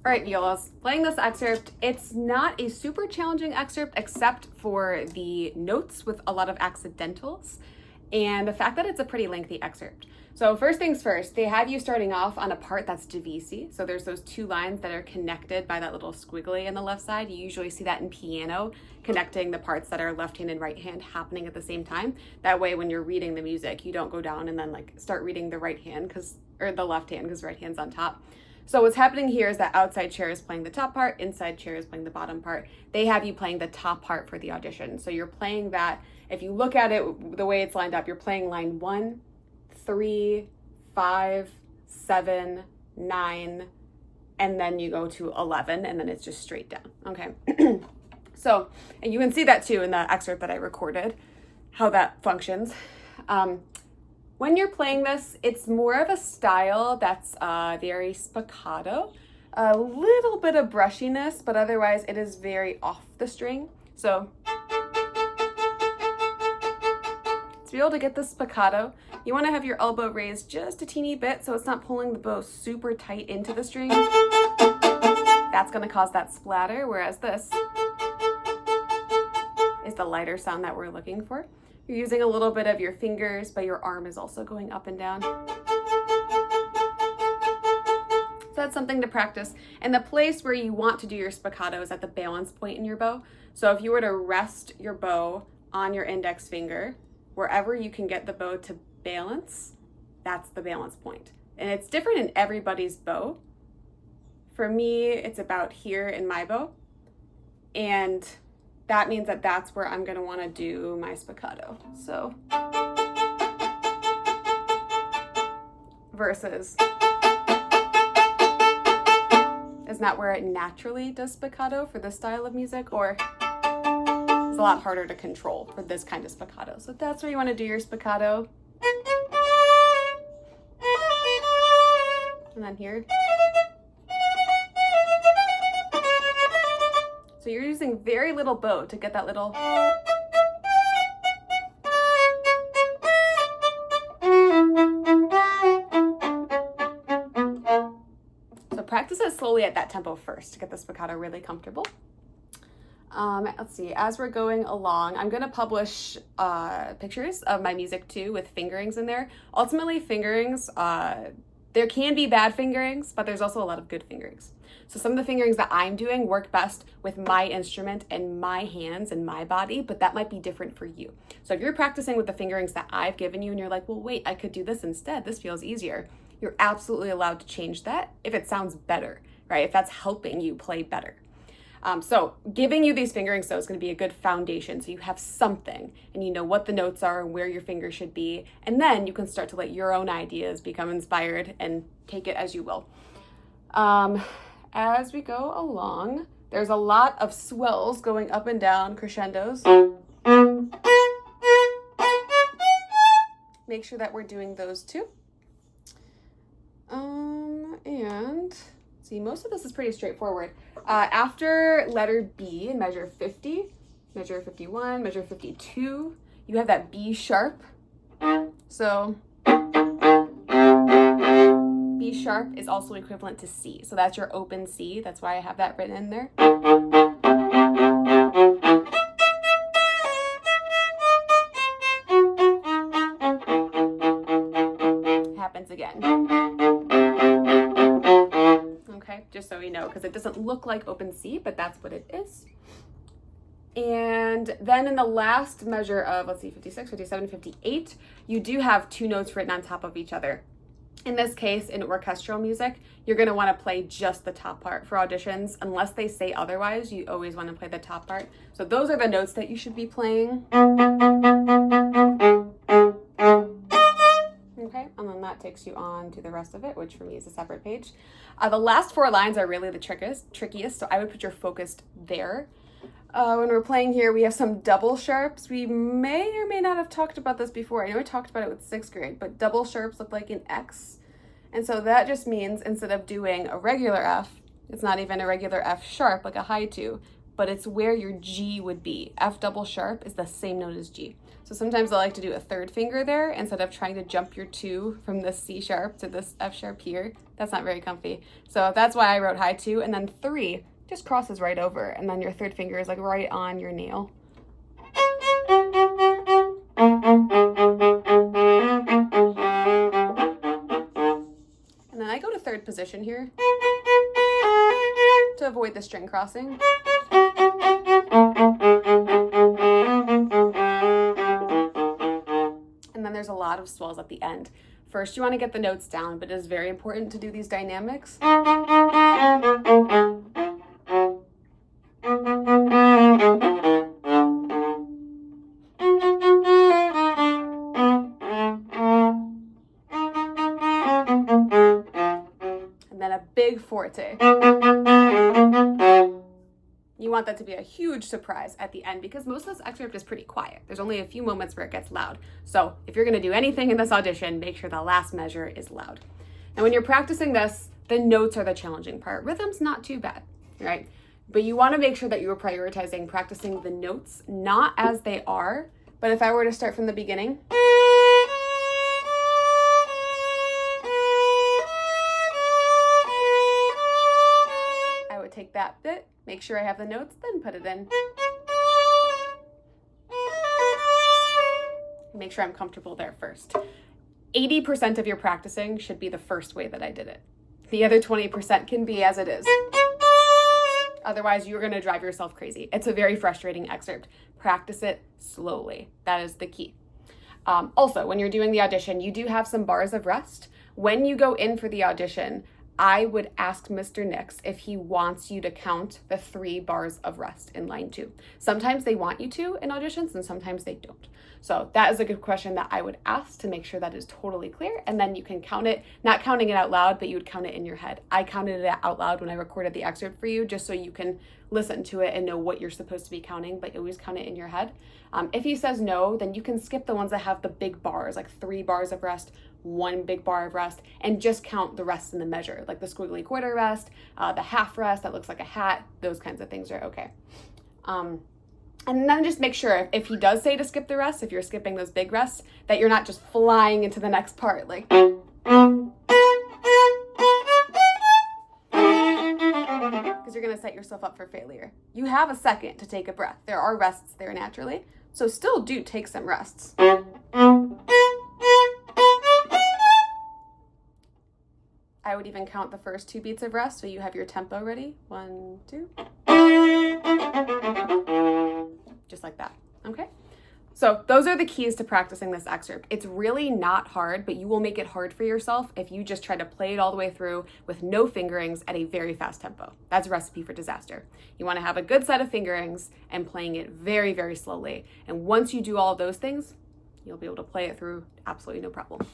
All right, violas, playing this excerpt, it's not a super challenging excerpt except for the notes with a lot of accidentals and the fact that it's a pretty lengthy excerpt. So first things first, they have you starting off on a part that's divisi. So there's those two lines that are connected by that little squiggly on the left side. You usually see that in piano, connecting the parts that are left hand and right hand happening at the same time. That way, when you're reading the music, you don't go down and then like start reading the right hand or the left hand because right hand's on top. So what's happening here is that outside chair is playing the top part, inside chair is playing the bottom part. They have you playing the top part for the audition. So you're playing that, if you look at it, the way it's lined up, you're playing line 1, 3, 5, 7, 9, and then you go to 11, and then it's just straight down, okay? So, and you can see that too in the excerpt that I recorded, how that functions. When you're playing this, it's more of a style that's very spiccato, a little bit of brushiness, but otherwise it is very off the string. So to be able to get the spiccato, you want to have your elbow raised just a teeny bit so it's not pulling the bow super tight into the string. That's going to cause that splatter, whereas this is the lighter sound that we're looking for. You're using a little bit of your fingers, but your arm is also going up and down. So that's something to practice. And the place where you want to do your spiccato is at the balance point in your bow. So if you were to rest your bow on your index finger, wherever you can get the bow to balance, that's the balance point. And it's different in everybody's bow. For me, it's about here in my bow. And that means that that's where I'm going to want to do my spiccato. So, versus is not where it naturally does spiccato for this style of music, or it's a lot harder to control for this kind of spiccato. So that's where you want to do your spiccato. And then here. So you're using very little bow to get that little. So practice it slowly at that tempo first to get the spiccato really comfortable. Let's see, as we're going along, I'm gonna publish pictures of my music too with fingerings in there. Ultimately, fingerings, there can be bad fingerings, but there's also a lot of good fingerings. So some of the fingerings that I'm doing work best with my instrument and my hands and my body, but that might be different for you. So if you're practicing with the fingerings that I've given you and you're like, well, wait, I could do this instead, this feels easier, you're absolutely allowed to change that if it sounds better, right? If that's helping you play better. So giving you these fingerings though is going to be a good foundation, so you have something and you know what the notes are and where your fingers should be, and then you can start to let your own ideas become inspired and take it as you will. As we go along, there's a lot of swells going up and down, crescendos. Make sure that we're doing those too. And see, most of this is pretty straightforward. After letter B in measure 50, measure 51, measure 52, you have that B sharp. So B sharp is also equivalent to C. So that's your open C. That's why I have that written in there. Happens again. Just so you know, because it doesn't look like open C, but that's what it is. And then in the last measure of, let's see, 56, 57, 58, you do have two notes written on top of each other. In this case, in orchestral music, you're going to want to play just the top part. For auditions, unless they say otherwise, you always want to play the top part. So those are the notes that you should be playing. Okay, and then that takes you on to the rest of it, which for me is a separate page. The last four lines are really the trickiest, so I would put your focus there. When we're playing here, we have some double sharps. We may or may not have talked about this before. I know I talked about it with 6th grade, but double sharps look like an X. And so that just means instead of doing a regular F, it's not even a regular F sharp, like a high 2. but it's where your G would be. F double sharp is the same note as G. So sometimes I like to do a third finger there instead of trying to jump your 2 from this C sharp to this F sharp here. That's not very comfy. So that's why I wrote high 2, and then 3 just crosses right over, and then your third finger is like right on your nail. And then I go to third position here to avoid the string crossing. And then there's a lot of swells at the end. First, you want to get the notes down, but it is very important to do these dynamics. And then a big forte. You want that to be a huge surprise at the end because most of this excerpt is pretty quiet. There's only a few moments where it gets loud. So if you're going to do anything in this audition, make sure the last measure is loud. Now when you're practicing this, the notes are the challenging part. Rhythm's not too bad, right? But you want to make sure that you are prioritizing practicing the notes, not as they are, but if I were to start from the beginning, I would take that bit, make sure I have the notes, then put it in. Make sure I'm comfortable there first. 80% of your practicing should be the first way that I did it. The other 20% can be as it is. Otherwise, you're going to drive yourself crazy. It's a very frustrating excerpt. Practice it slowly. That is the key. Also, when you're doing the audition, you do have some bars of rest. When you go in for the audition, I would ask Mr. Nix if he wants you to count the 3 bars of rest in line 2. Sometimes they want you to in auditions and sometimes they don't. So that is a good question that I would ask to make sure that is totally clear. And then you can count it, not counting it out loud, but you would count it in your head. I counted it out loud when I recorded the excerpt for you, just so you can listen to it and know what you're supposed to be counting, but you always count it in your head. If he says no, then you can skip the ones that have the big bars, like 3 bars of rest, 1 big bar of rest, and just count the rest in the measure, like the squiggly quarter rest, the half rest that looks like a hat, those kinds of things are okay. And then just make sure if he does say to skip the rest, if you're skipping those big rests, that you're not just flying into the next part, like. Because you're going to set yourself up for failure. You have a second to take a breath. There are rests there naturally, so still do take some rests. I would even count the first 2 beats of rest so you have your tempo ready. 1, 2. Just like that, okay? So those are the keys to practicing this excerpt. It's really not hard, but you will make it hard for yourself if you just try to play it all the way through with no fingerings at a very fast tempo. That's a recipe for disaster. You want to have a good set of fingerings and playing it very, very slowly. And once you do all of those things, you'll be able to play it through absolutely no problem.